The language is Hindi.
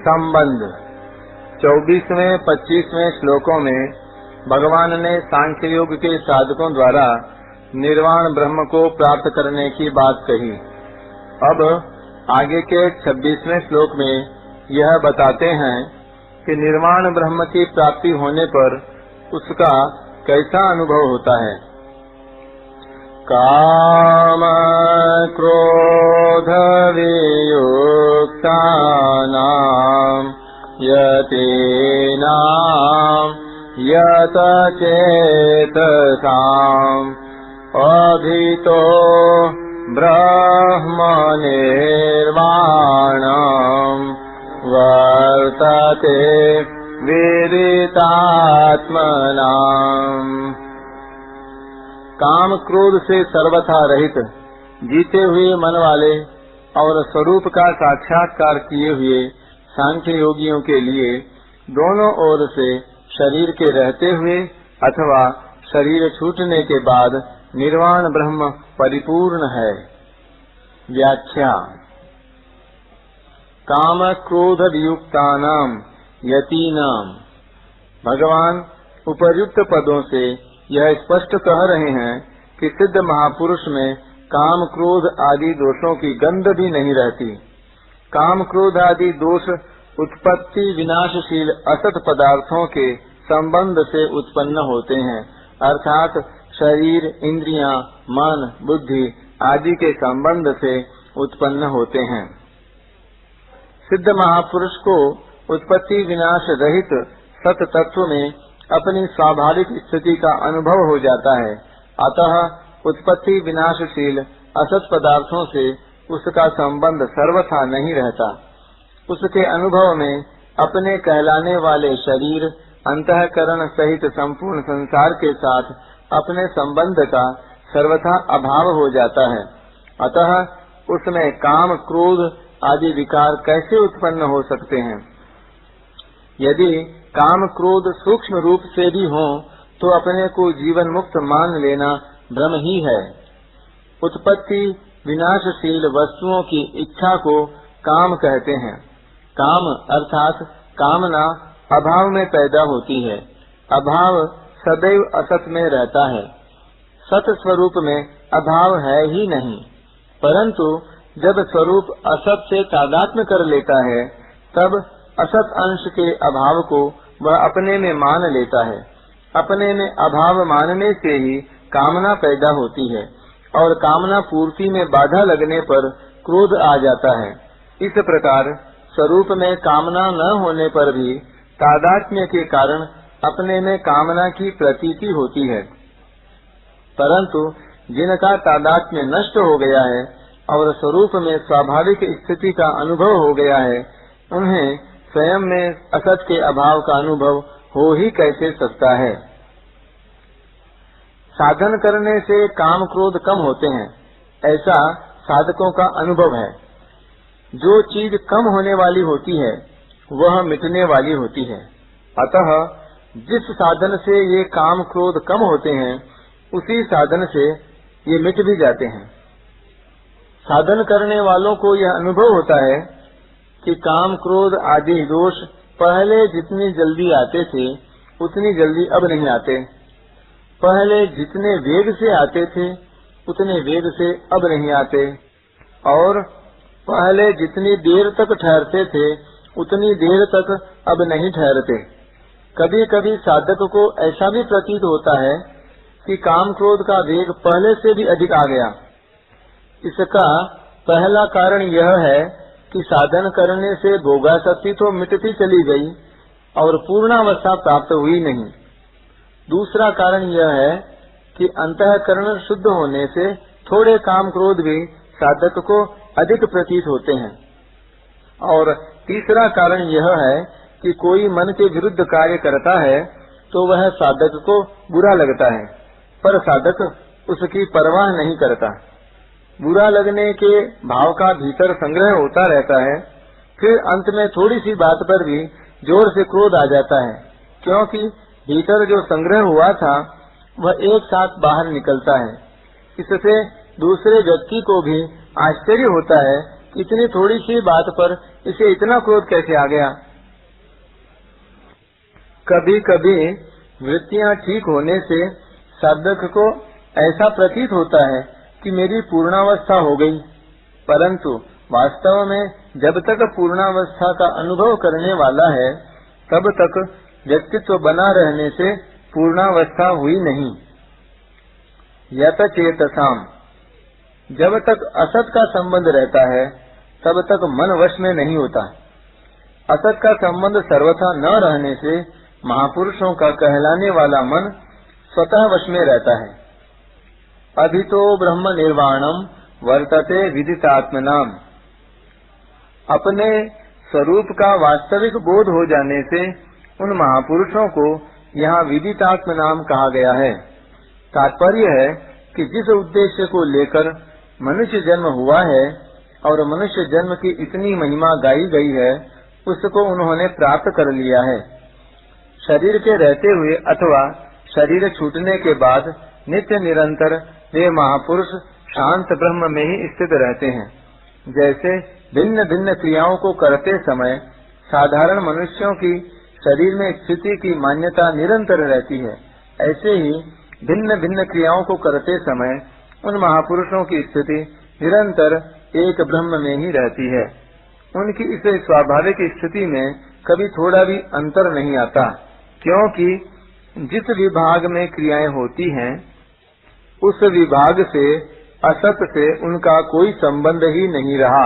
संबंध 24वें 25वें श्लोकों में भगवान ने सांख्य योग के साधकों द्वारा निर्वाण ब्रह्म को प्राप्त करने की बात कही। अब आगे के 26वें श्लोक में यह बताते हैं कि निर्वाण ब्रह्म की प्राप्ति होने पर उसका कैसा अनुभव होता है। काम क्रोध वियुक्तानां यतीनां यत चेतसाम् अभितो ब्रह्म निर्वाणं वर्तते विदितात्मनाम्। काम क्रोध से सर्वथा रहित जीते हुए मन वाले और स्वरूप का साक्षात्कार किए हुए सांख्य योगियों के लिए दोनों ओर से शरीर के रहते हुए अथवा शरीर छूटने के बाद निर्वाण ब्रह्म परिपूर्ण है। व्याख्या। काम क्रोध वियुक्तानां यतीनां। भगवान उपर्युक्त पदों से यह स्पष्ट कह रहे हैं कि सिद्ध महापुरुष में काम क्रोध आदि दोषों की गंध भी नहीं रहती। काम क्रोध आदि दोष उत्पत्ति विनाशशील असत पदार्थों के संबंध से उत्पन्न होते हैं, अर्थात शरीर, इंद्रियां, मन, बुद्धि आदि के संबंध से उत्पन्न होते हैं। सिद्ध महापुरुष को उत्पत्ति विनाश रहित सत तत्व में अपनी स्वाभाविक स्थिति का अनुभव हो जाता है। अतः उत्पत्ति विनाशशील असत पदार्थों से उसका संबंध सर्वथा नहीं रहता। उसके अनुभव में अपने कहलाने वाले शरीर, अंतःकरण सहित संपूर्ण संसार के साथ अपने संबंध का सर्वथा अभाव हो जाता है। अतः उसमें काम क्रोध आदि विकार कैसे उत्पन्न हो सकते हैं। यदि काम क्रोध सूक्ष्म रूप से भी हो तो अपने को जीवन मुक्त मान लेना भ्रम ही है। उत्पत्ति विनाशशील वस्तुओं की इच्छा को काम कहते हैं। काम अर्थात कामना अभाव में पैदा होती है। अभाव सदैव असत में रहता है। सत स्वरूप में अभाव है ही नहीं, परंतु जब स्वरूप असत से तादात्म्य कर लेता है तब असत अंश के अभाव को वह अपने में मान लेता है। अपने में अभाव मानने से ही कामना पैदा होती है और कामना पूर्ति में बाधा लगने पर क्रोध आ जाता है। इस प्रकार स्वरूप में कामना न होने पर भी तादात्म्य के कारण अपने में कामना की प्रतीति होती है, परंतु जिनका तादात्म्य नष्ट हो गया है और स्वरूप में स्वाभाविक स्थिति का अनुभव हो गया है, उन्हें स्वयं में असत के अभाव का अनुभव हो ही कैसे सकता है। साधन करने से काम क्रोध कम होते हैं, ऐसा साधकों का अनुभव है। जो चीज कम होने वाली होती है वह मिटने वाली होती है। अतः जिस साधन से ये काम क्रोध कम होते हैं उसी साधन से ये मिट भी जाते हैं। साधन करने वालों को यह अनुभव होता है कि काम क्रोध आदि दोष पहले जितनी जल्दी आते थे उतनी जल्दी अब नहीं आते। पहले जितने वेग से आते थे उतने वेग से अब नहीं आते, और पहले जितनी देर तक ठहरते थे उतनी देर तक अब नहीं ठहरते। कभी कभी साधक को ऐसा भी प्रतीत होता है कि काम क्रोध का वेग पहले से भी अधिक आ गया। इसका पहला कारण यह है कि साधन करने से भोगासक्ति तो मिटती चली गई और पूर्णावस्था प्राप्त हुई नहीं। दूसरा कारण यह है कि अंतःकरण शुद्ध होने से थोड़े काम क्रोध भी साधक को अधिक प्रतीत होते हैं। और तीसरा कारण यह है कि कोई मन के विरुद्ध कार्य करता है तो वह साधक को बुरा लगता है, पर साधक उसकी परवाह नहीं करता। बुरा लगने के भाव का भीतर संग्रह होता रहता है, फिर अंत में थोड़ी सी बात पर भी जोर से क्रोध आ जाता है, क्योंकि भीतर जो संग्रह हुआ था वह एक साथ बाहर निकलता है। इससे दूसरे व्यक्ति को भी आश्चर्य होता है इतनी थोड़ी सी बात पर इसे इतना क्रोध कैसे आ गया? कभी कभी वृत्तियां ठीक होने से साधक को ऐसा प्रतीत होता है कि मेरी पूर्णावस्था हो गई, परंतु वास्तव में जब तक पूर्णावस्था का अनुभव करने वाला है तब तक व्यक्तित्व बना रहने से पूर्णावस्था हुई नहीं। यत चेतसाम, जब तक असत का संबंध रहता है तब तक मन वश में नहीं होता। असत का संबंध सर्वथा न रहने से महापुरुषों का कहलाने वाला मन स्वतः वश में रहता है। अभितो ब्रह्म निर्वाणम वर्तते विदितात्मनाम, अपने स्वरूप का वास्तविक बोध हो जाने से उन महापुरुषों को यहाँ विदितात्म नाम कहा गया है। तात्पर्य है कि जिस उद्देश्य को लेकर मनुष्य जन्म हुआ है और मनुष्य जन्म की इतनी महिमा गाई गई है, उसको उन्होंने प्राप्त कर लिया है। शरीर के रहते हुए अथवा शरीर छूटने के बाद नित्य निरंतर वे महापुरुष शांत ब्रह्म में ही स्थित रहते हैं। जैसे भिन्न भिन्न क्रियाओं को करते समय साधारण मनुष्यों की शरीर में स्थिति की मान्यता निरंतर रहती है, ऐसे ही भिन्न भिन्न क्रियाओं को करते समय उन महापुरुषों की स्थिति निरंतर एक ब्रह्म में ही रहती है। उनकी इस स्वाभाविक स्थिति में कभी थोड़ा भी अंतर नहीं आता, क्योंकि जिस विभाग में क्रियाएं होती हैं उस विभाग से असत से उनका कोई संबंध ही नहीं रहा।